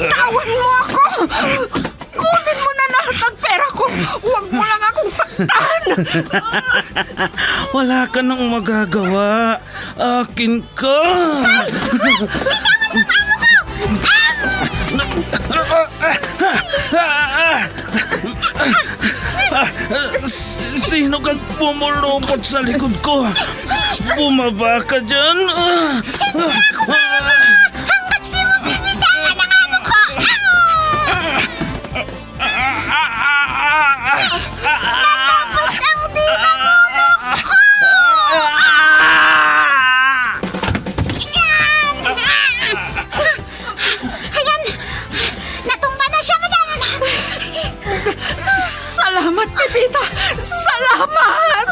Bitawan mo ako! Kunin mo na lahat ng pera ko! Huwag mo lang akong saktan! Wala ka nang magagawa. Akin ka. Sino kang pumulupot sa likod ko? Bumaba ka dyan. Ayan! Natumba na siya, madam! Salamat, Pepita! Salamat!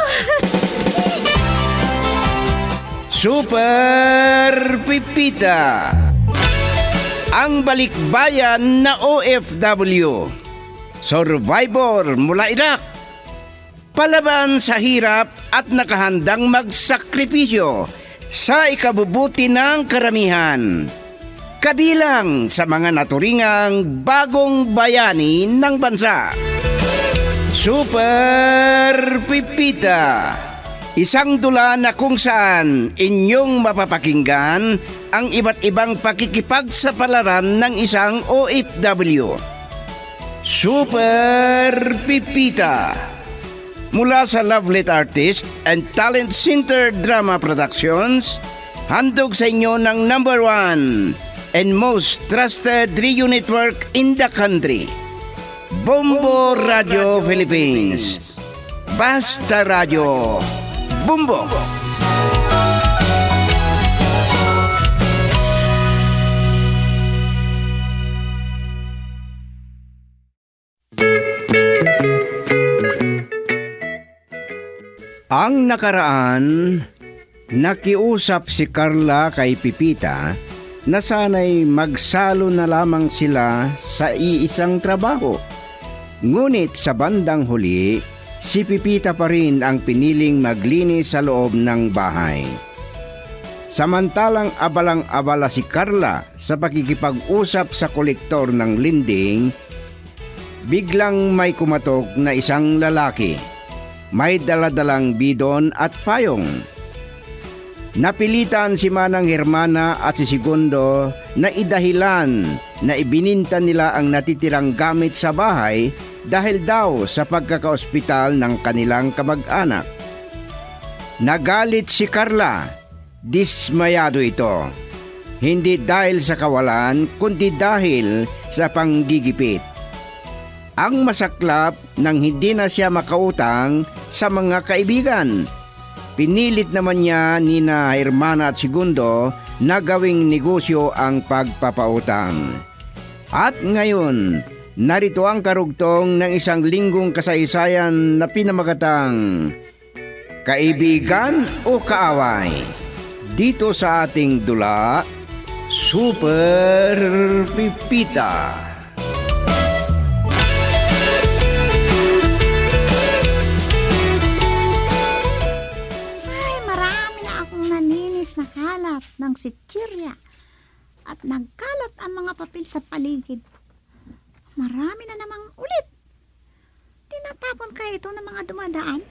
Super Pipita, ang balikbayan na OFW, survivor mula Iraq, palaban sa hirap at nakahandang magsakripisyo sa ikabubuti ng karamihan, kabilang sa mga naturingang bagong bayani ng bansa. Super Pipita, isang dula na kung saan inyong mapapakinggan ang iba't ibang pakikipagsapalaran ng isang OFW. Super Pipita, mula sa Lovelet Artist and Talent Center Drama Productions, handog sa inyo ng #1 and most trusted radio network in the country, Bombo Radio Philippines. Basta Radio Bombo. Ang nakaraan, nakiusap si Carla kay Pipita na sana'y magsalo na lamang sila sa iisang trabaho. Ngunit sa bandang huli, si Pipita pa rin ang piniling maglinis sa loob ng bahay. Samantalang abalang-abala si Carla sa pakikipag-usap sa kolektor ng linding, biglang may kumatok na isang lalaki. May daladalang bidon at payong. Napilitan si Manang Hermana at si Segundo na idahilan na ibininta nila ang natitirang gamit sa bahay dahil daw sa pagkakaospital ng kanilang kamag-anak. Nagalit si Carla. Dismayado ito. Hindi dahil sa kawalan, kundi dahil sa panggigipit. Ang masaklap nang hindi na siya makautang sa mga kaibigan. Pinilit naman niya nina Hermana at Segundo na gawing negosyo ang pagpapautang. At ngayon, narito ang karugtong ng isang linggong kasaysayan na pinamagatang Kaibigan o Kaaway? Dito sa ating dula, Super Pipita. Na kalat ng sitsirya at nagkalat ang mga papel sa paligid. Marami na namang ulit. Tinatapon kaya ito ng mga dumadaan?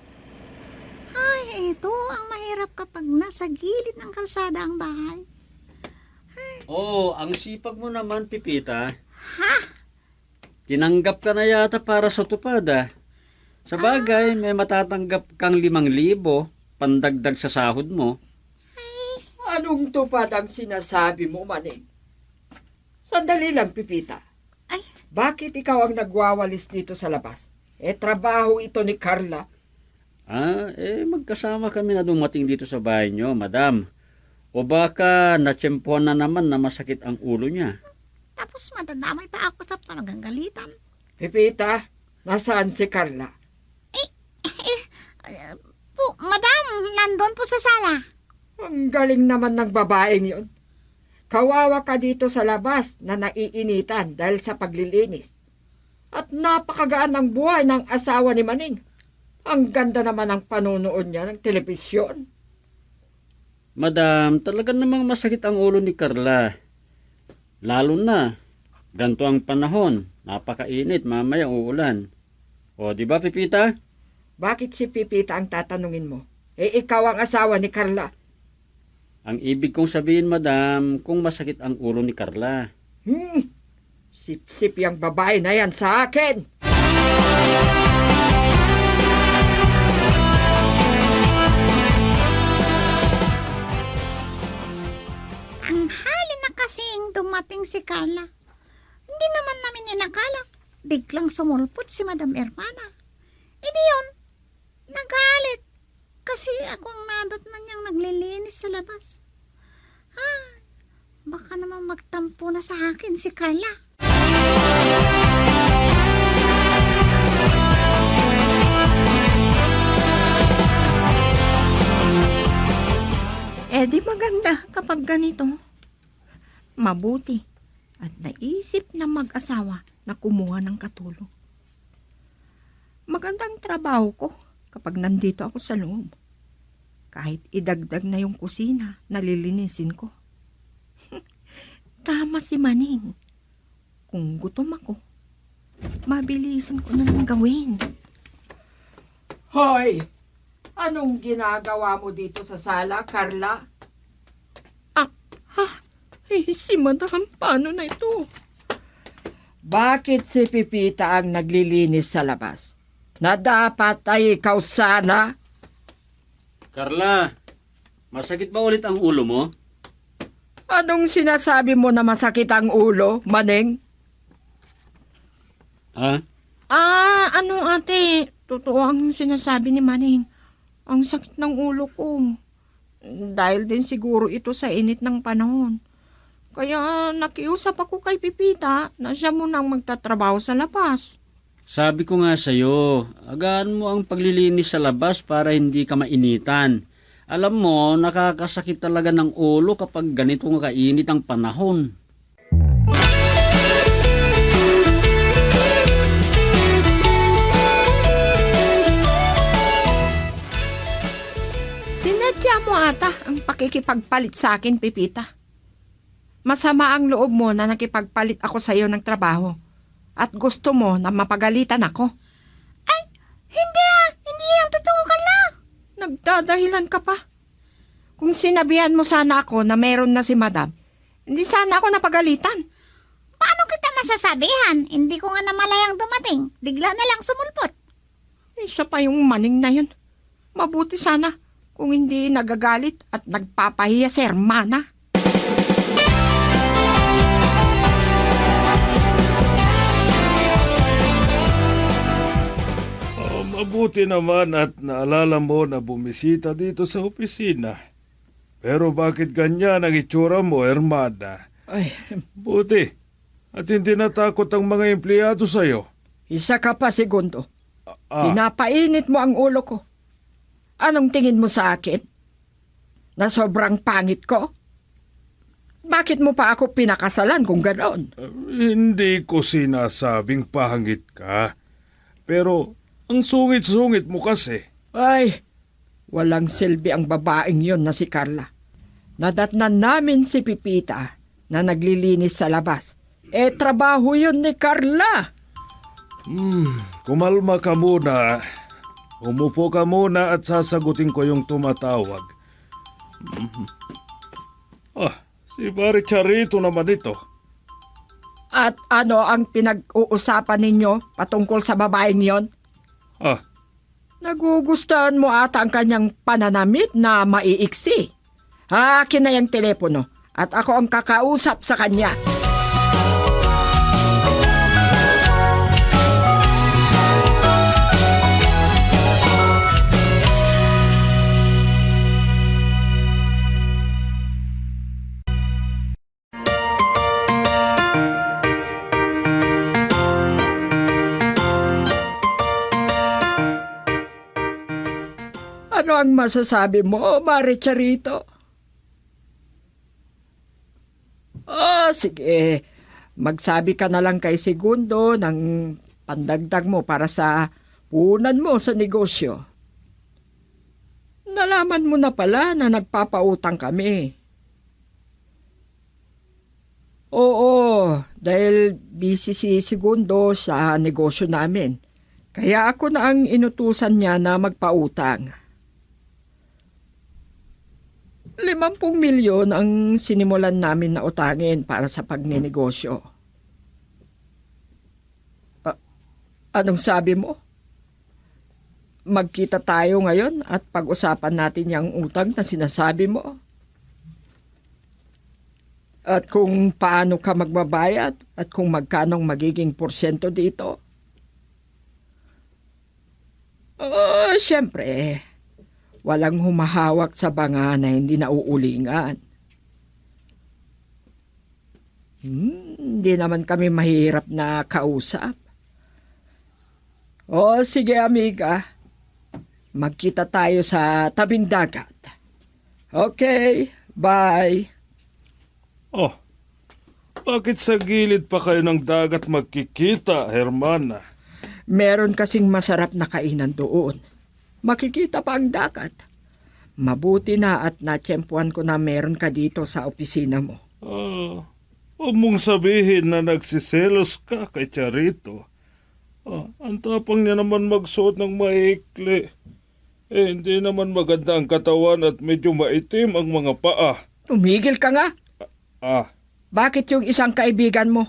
Ay, ito ang mahirap kapag nasa gilid ng kalsada ang bahay. Oh, ang sipag mo naman, Pipita. Ha? Tinanggap ka na yata para sa tupada. Sa bagay, may matatanggap kang 5,000 pandagdag sa sahod mo. Anong tupad ang sinasabi mo, Maning? Sandali lang, Pipita. Ay. Bakit ikaw ang nagwawalis dito sa labas? Trabaho ito ni Carla. Magkasama kami na dumating dito sa bahay nyo, madam. O baka natsyempohan na naman na masakit ang ulo niya. Tapos madadamay pa ako sa panaggagalitan. Pipita, nasaan si Carla? Madam, nandun po sa sala. Ang galing naman ng babaeng yun. Kawawa ka dito sa labas na naiinitan dahil sa paglilinis. At napakagaan ng buhay ng asawa ni Maning. Ang ganda naman ng panunood niya ng telebisyon. Madam, talaga namang masakit ang ulo ni Carla. Lalo na Ganto ang panahon. Napakainit, mamaya uulan. O, di ba, Pipita? Bakit si Pipita ang tatanungin mo? Ikaw ang asawa ni Carla. Ang ibig kong sabihin, madam, kung masakit ang ulo ni Carla. Sip-sip yung babae na yan sa akin. Ang hali na kasing dumating si Carla. Hindi naman namin inakala. Biglang sumulpot si Madam Hermana. Hindi yun. Nagalit. Kasi ako ang nadatnan niyang naglilinis sa labas. Baka naman magtampo na sa akin si Carla. Di maganda kapag ganito. Mabuti at naisip na mag-asawa na kumuha ng katulong. Magandang trabaho ko kapag nandito ako sa loob. Kahit idagdag na yung kusina, nalilinisin ko. Tama si Maning. Kung gutom ako, mabilisan ko na lang gawin. Hoy! Anong ginagawa mo dito sa sala, Carla? Si Madam, paano na ito? Bakit si Pipita ang naglilinis sa labas? Na dapat ay ikaw sana? Carla, masakit ba ulit ang ulo mo? Anong sinasabi mo na masakit ang ulo, Maneng? Ha? Ano ate? Totoo ang sinasabi ni Maning. Ang sakit ng ulo ko. Dahil din siguro ito sa init ng panahon. Kaya nakiusap ako kay Pipita na siya munang magtatrabaho sa labas. Sabi ko nga sa'yo, agaan mo ang paglilinis sa labas para hindi ka mainitan. Alam mo, nakakasakit talaga ng ulo kapag ganito nga kainit ang panahon. Sinadya mo ata ang pakikipagpalit sa akin, Pipita. Masama ang loob mo na nakipagpalit ako sa iyo ng trabaho at gusto mo na mapagalitan ako. Ay, hindi yung totoo ka lang. Nagdadahilan ka pa. Kung sinabihan mo sana ako na meron na si Madam, hindi sana ako napagalitan. Paano kita masasabihan? Hindi ko nga namalayang dumating. Bigla na lang sumulpot. Isa pa yung Maning na yun. Mabuti sana kung hindi nagagalit at nagpapahiya si Hermana. Mabuti naman at naalala mo na bumisita dito sa opisina. Pero bakit ganyan ang itsura mo, Hermana? Ay, Buti. At hindi natakot ang mga empleyado sa'yo. isa ka pa, Segundo. Ah, Pinapainit mo ang ulo ko. Anong tingin mo sa akin? Na sobrang pangit ko? Bakit mo pa ako pinakasalan kung ganoon? hindi ko sinasabing pangit ka. Pero ang sungit-sungit mo kasi. Ay, walang silbi ang babaeng yon na si Carla. Nadatnan namin si Pipita na naglilinis sa labas. Trabaho yun ni Carla. Kumalma ka muna. Umupo ka muna at sasagutin ko yung tumatawag. Si Pare Charito naman ito. At ano ang pinag-uusapan ninyo patungkol sa babaeng yon? Nagugustuhan mo ata ang kanyang pananamit na maiiksi. Akin na yung telepono at ako ang kakausap sa kanya. Ano ang masasabi mo, Mare Charito? Sige. Magsabi ka na lang kay Segundo ng pandagdag mo para sa punan mo sa negosyo. Nalaman mo na pala na nagpapautang kami. Oo, dahil busy si Segundo sa negosyo namin. Kaya ako na ang inutusan niya na magpautang. 50 milyon ang sinimulan namin na utangin para sa pagninegosyo. Anong sabi mo? Magkita tayo ngayon at pag-usapan natin yung utang na sinasabi mo? At kung paano ka magbabayad at kung magkanong magiging porsyento dito? Siyempre, walang humahawak sa banga na hindi nauulingan. Hindi naman kami mahirap na kausap. O sige amiga, magkita tayo sa tabing dagat. Okay, bye. Oh, bakit sa gilid pa kayo ng dagat magkikita, Hermana? Meron kasing masarap na kainan doon. Makikita pa ang dagat. Mabuti na at natsyempuan ko na meron ka dito sa opisina mo. Huwag mong sabihin na nagsiselos ka kay Charito. Ang tapang niya naman magsuot ng maikli. Hindi naman maganda ang katawan at medyo maitim ang mga paa. Tumigil ka nga. Bakit yung isang kaibigan mo?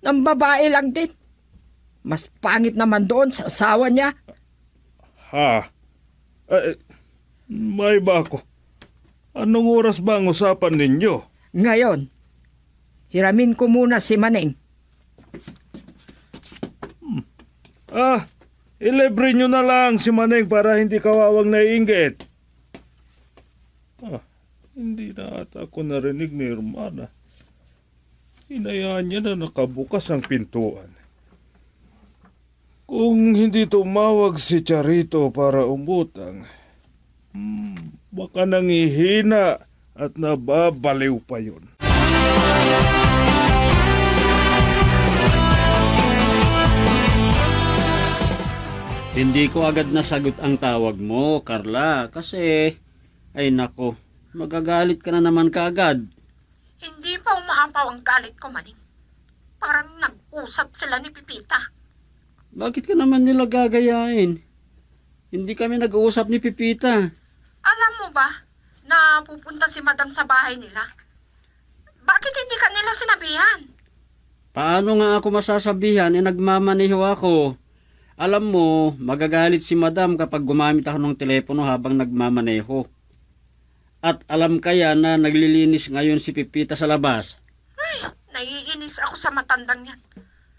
Nang babae lang din. Mas pangit naman doon sa asawa niya. May ba ako? Anong oras ba ang usapan ninyo? Ngayon, hiramin ko muna si Maneng. Ilibre nyo na lang si Maneng para hindi kawawang naiinggit. Hindi na ata ako narinig ni Hermana. Hinayaan niya na nakabukas ang pintuan. Kung hindi tumawag si Charito para umutang, baka nangihina at nababaliw pa yun. Hindi ko agad nasagot ang tawag mo, Carla, kasi, ay nako, magagalit ka na naman kaagad. Hindi pa umaapaw ang galit ko, Manning. Parang nag-usap sila ni Pipita. Bakit ka naman nila gagayain? Hindi kami nag-uusap ni Pipita. Alam mo ba na pupunta si Madam sa bahay nila? Bakit hindi ka nila sinabihan? Paano nga ako masasabihan nagmamaneho ako? Alam mo, magagalit si Madam kapag gumamit ako ng telepono habang nagmamaneho. At alam kaya na naglilinis ngayon si Pipita sa labas. Ay, naiinis ako sa matandang yan.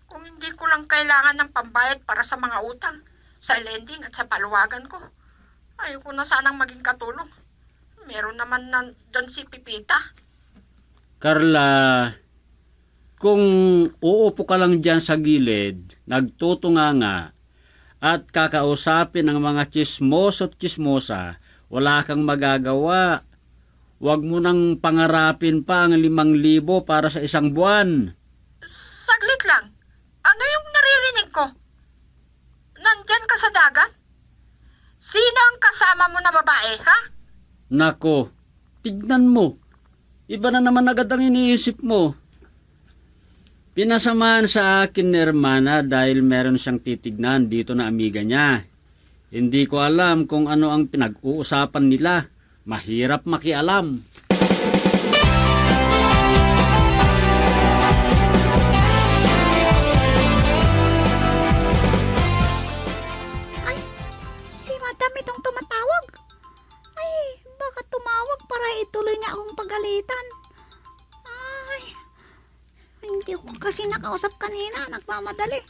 Kung hindi ko lang kailangan ng pambayad para sa mga utang, sa lending at sa paluwagan ko, ayoko na sanang maging katulong. Meron naman na doon si Pipita. Carla, kung uupo ka lang dyan sa gilid, nagtutunganga, at kakausapin ng mga chismoso at chismosa, wala kang magagawa. Huwag mo nang pangarapin pa ang 5,000 para sa isang buwan. Saglit lang. Ano yung naririnig ko? Nandyan ka sa dagat? Sino ang kasama mo na babae, ha? Nako, tignan mo. Iba na naman agad ang iniisip mo. Pinasamahan sa akin ni Hermana dahil meron siyang titignan dito na amiga niya. Hindi ko alam kung ano ang pinag-uusapan nila. Mahirap makialam. Ay, si Madam itong tumatawag. Ay, baka tumawag para ituloy niya akong pagalitan. Ay, hindi ko kasi nakausap kanina. Nagmamadali.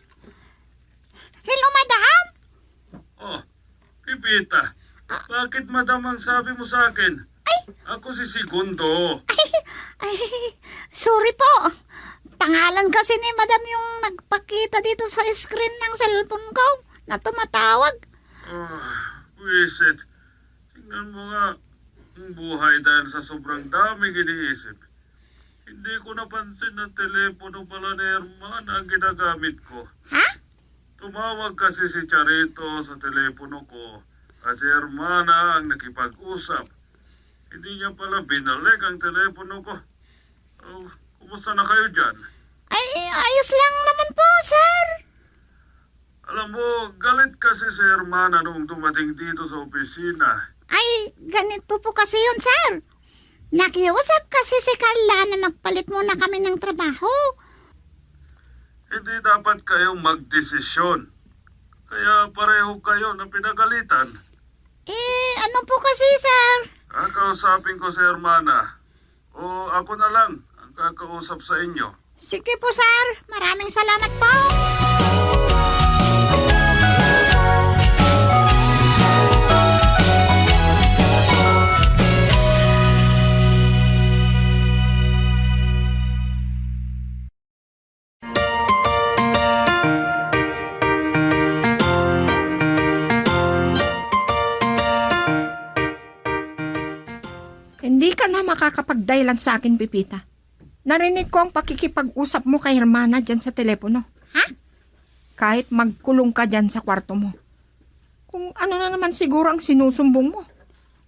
Hello, Madam? Pipita, bakit Madam ang sabi mo sa akin? Ako si Segundo. Ay, sorry po. Pangalan kasi ni Madam yung nagpakita dito sa screen ng cellphone ko na tumatawag. Wisit. Tingnan mo nga ang buhay dahil sa sobrang daming iniisip. Hindi ko napansin na telepono pala ni Hermana ang ginagamit ko. Ha? Tumawag kasi si Charito sa telepono ko at si Hermana ang nakipag-usap. Hindi niya pala binalik ang telepono ko. Kumusta na kayo dyan? Ay, ayos lang naman po, sir. Alam mo, galit kasi si Hermana noong dumating dito sa opisina. Ay, ganito po kasi yun, sir. Nakiusap kasi si Carla na magpalit muna kami ng trabaho. Hindi dapat kayong magdesisyon. Kaya pareho kayo na pinagalitan. Ano po kasi, sir? Kakausapin ko si Hermana. O ako na lang ang kakausap sa inyo. Sige po, sir. Maraming salamat po. Hindi ka na makakapagdailan sa akin, Pipita. Narinig ko ang pakikipag-usap mo kay Hermana dyan sa telepono. Ha? Kahit magkulong ka dyan sa kwarto mo. Kung ano na naman siguro ang sinusumbong mo.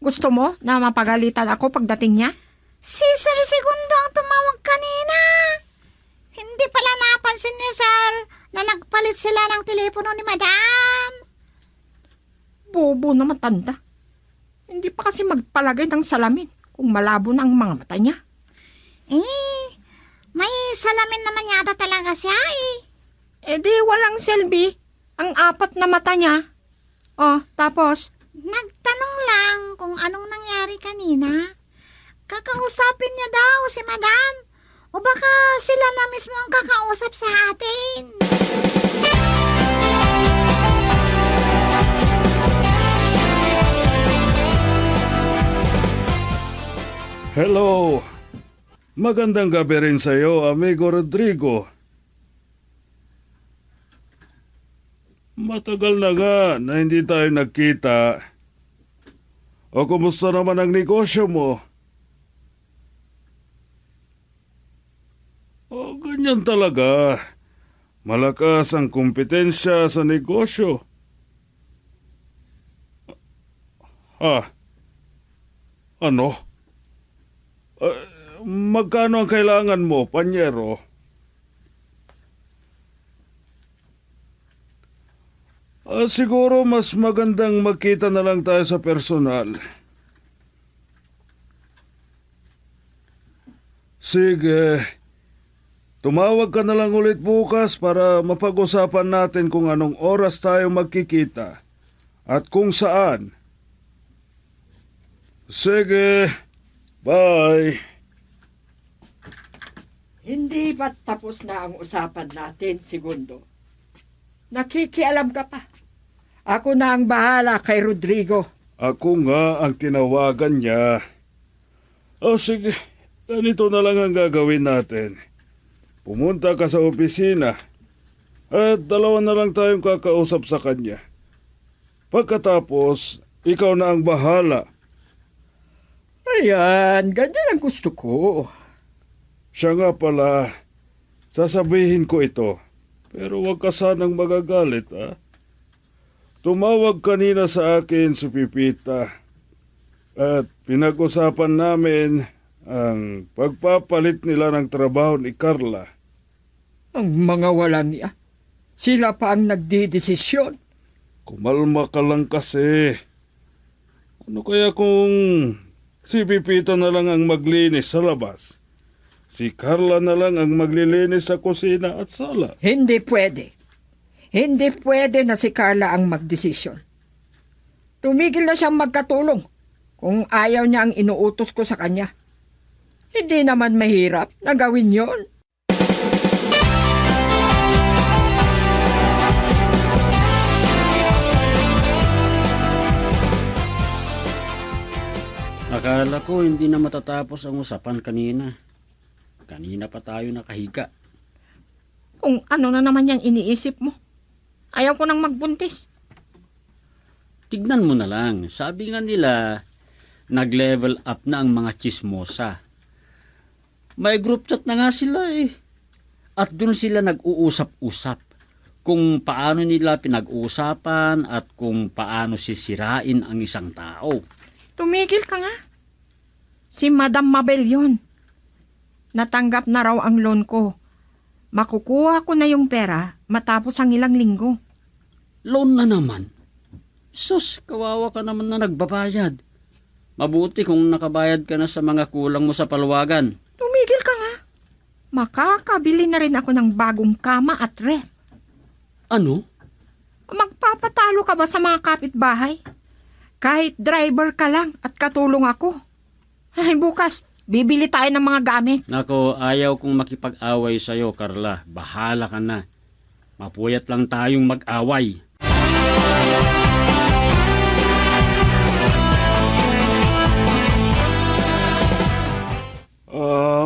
Gusto mo na mapagalitan ako pagdating niya? Si Sir Segundo ang tumawag kanina. Hindi pala napansin ni Sir na nagpalit sila ng telepono ni Madam. Bobo na matanda. Hindi pa kasi magpalagay ng salamin kung malabo na ang mga mata niya. May salamin naman yata talaga siya Eh di walang selby ang 4 na mata niya. Oh, tapos, Nagtanong lang kung anong nangyari kanina. Kakausapin niya daw si Madam. O baka sila na mismo ang kakausap sa atin. Hello! Magandang gabi rin sa iyo, amigo Rodrigo. Matagal na nga na hindi tayo nagkita. O kumusta naman ang negosyo mo? O ganyan talaga. Malakas ang kompetensya sa negosyo. Ano? Magkano ang kailangan mo, panyero? Siguro mas magandang magkita na lang tayo sa personal. Sige, tumawag ka na lang ulit bukas para mapag-usapan natin kung anong oras tayo magkikita at kung saan. Sige, bye. Hindi ba't tapos na ang usapan natin, Segundo? Nakikialam ka pa. Ako na ang bahala kay Rodrigo. Ako nga ang tinawagan niya. O sige, ganito na lang ang gagawin natin. Pumunta ka sa opisina at 2 na lang tayong kakausap sa kanya. Pagkatapos, ikaw na ang bahala. Ayan, ganyan ang gusto ko. Siya nga pala, sasabihin ko ito. Pero huwag ka sanang magagalit, ha? Tumawag kanina sa akin si Pipita at pinag-usapan namin ang pagpapalit nila ng trabaho ni Carla. Ang mga wala niya. Sila pa ang nagdidesisyon. Kumalma ka lang kasi. Ano kaya kung si Pipita na lang ang maglinis sa labas? Si Carla na lang ang maglilinis sa kusina at sala. Hindi pwede. Hindi pwede na si Carla ang magdesisyon. Tumigil na siyang magkatulong kung ayaw niya ang inuutos ko sa kanya. Hindi naman mahirap na gawin yon. Akala ko hindi na matatapos ang usapan kanina. Kanina pa tayo nakahiga. kung ano na naman yung iniisip mo. Ayaw ko nang magbuntis. Tignan mo na lang. Sabi nga nila, nag-level up na ang mga chismosa. May group chat na nga sila eh. At dun sila nag-uusap-usap kung paano nila pinag-uusapan at kung paano sisirain ang isang tao. Tumigil ka nga. Si Madam Mabel yun. natanggap na raw ang loan ko. Makukuha ko na yung pera matapos ang ilang linggo. Loan na naman. Sus, kawawa ka naman na nagbabayad. Mabuti kung nakabayad ka na sa mga kulang mo sa paluwagan. Tumigil ka nga. Makakabili na rin ako ng bagong kama at ref. Ano? Magpapatalo ka ba sa mga kapitbahay? Kahit driver ka lang at katulong ako. Ay, bukas, bibili tayo ng mga gamit. Nako, ayaw kong makipag-away sa'yo, Carla. Bahala ka na. Mapuyat lang tayong mag-away.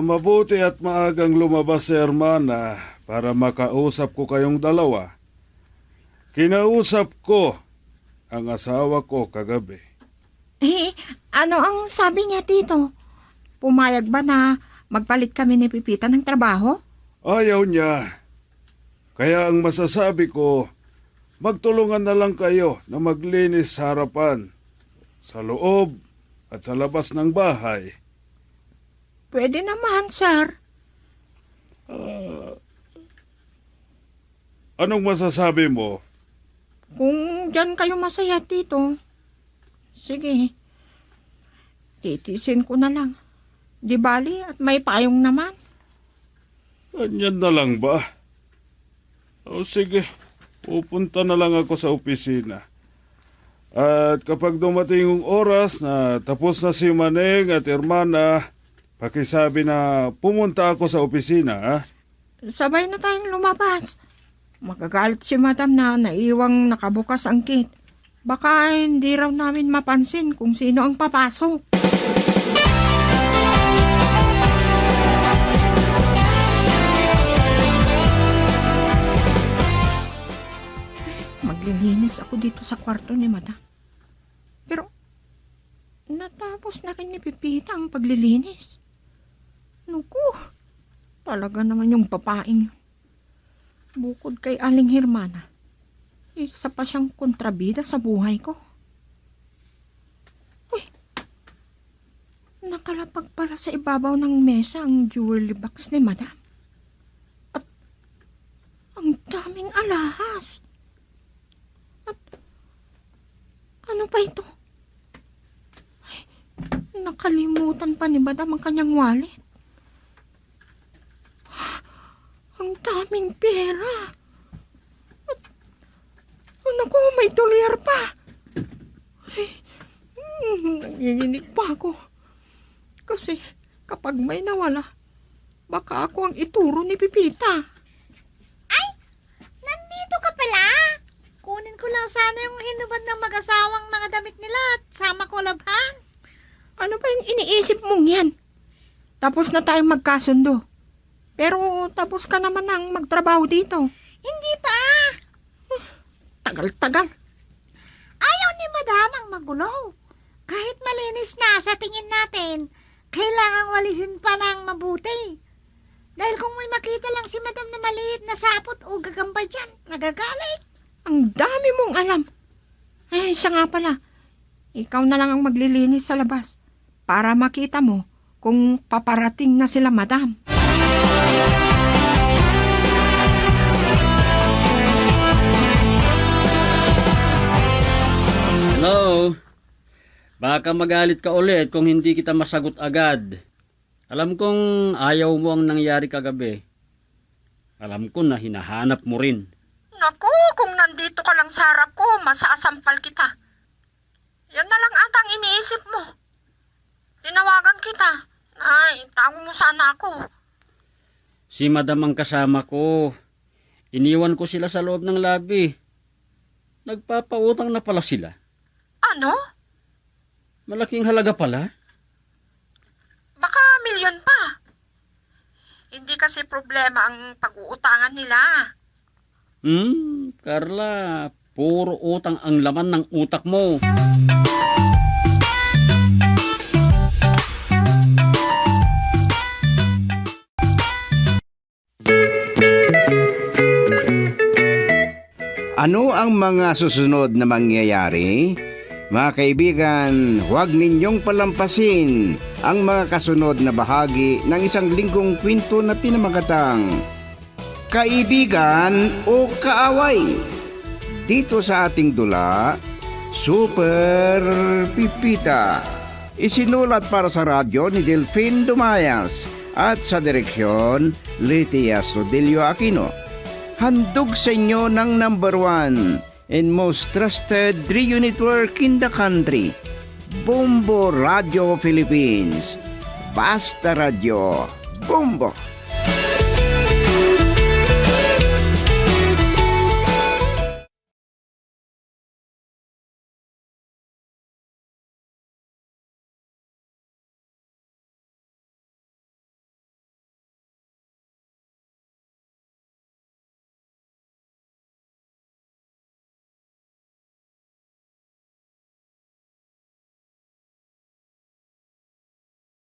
Mabuti at maagang lumabas si Hermana para makausap ko kayong dalawa. Kinausap ko ang asawa ko kagabi. Ano ang sabi niya, Tito? Pumayag ba na magpalit kami ni Pipita ng trabaho? Ayaw niya. Kaya ang masasabi ko, magtulungan na lang kayo na maglinis sa harapan, sa loob at sa labas ng bahay. Pwede naman, sir. Anong masasabi mo? Kung dyan kayo masaya, Tito. Sige. Titisin ko na lang. Di bali at may payong naman. Ganyan na lang ba? O sige, pupunta na lang ako sa opisina. At kapag dumating yung oras na tapos na si Maneng at Hermana, pakisabi na pumunta ako sa opisina, ha? Sabay na tayong lumabas. Magagalit si Madam na naiwang nakabukas ang gate. Baka hindi raw namin mapansin kung sino ang papasok. Maglilinis ako dito sa kwarto ni Madam. Pero natapos na rin ni Pipita ang paglilinis. Naku, talaga naman yung papaing. Bukod kay Aling Hermana, isa pa siyang kontrabida sa buhay ko. Uy, nakalapag pala sa ibabaw ng mesa ang jewelry box ni Madam. At ang daming alahas. At ano pa ito? Ay, nakalimutan pa ni Madam ang kanyang wallet. Ang daming pera. At, naku, may tulyar pa. Ay, nanginginig pa ako. Kasi kapag may nawala, baka ako ang ituro ni Pipita. Ay, nandito ka pala. Kunin ko lang sana yung hinubad ng mag-asawang mga damit nila at sama ko labhan. Ano ba yung iniisip mong yan? Tapos na tayong magkasundo. Pero tapos ka naman ang magtrabaho dito. Hindi pa. Tagal-tagal. Ayaw ni Madam ang magulo. Kahit malinis na sa tingin natin, kailangang walisin pa ng mabuti. Dahil kung may makita lang si Madam na maliit na sapot o gagambay dyan, nagagalit. Ang dami mong alam. Eh, siya nga pala. Ikaw na lang ang maglilinis sa labas para makita mo kung paparating na sila, Madam. Hello? Baka magalit ka ulit kung hindi kita masagot agad. Alam kong ayaw mo ang nangyari kagabi. Alam ko na hinahanap mo rin. Naku, kung nandito ka lang sa harap ko, masasampal kita. Yan na lang atang iniisip mo. Tinawagan kita. Ay, tago mo sana ako. Si Madam ang kasama ko. Iniwan ko sila sa loob ng labi. Nagpapautang na pala sila. Ano? Malaking halaga pala. Baka milyon pa. Hindi kasi problema ang pag-uutangan nila. Carla, puro utang ang laman ng utak mo. Ano ang mga susunod na mangyayari? Mga kaibigan, huwag ninyong palampasin ang mga kasunod na bahagi ng isang linggong kwento na pinamagatang Kaibigan o Kaaway. Dito sa ating dula, Super Pipita. Isinulat para sa radyo ni Delphine Dumayas at sa direksyon Litias Rodilio Aquino. Handog sa inyo ng number 1 and most trusted radio network in the country, Bombo Radio Philippines. Basta Radio Bombo.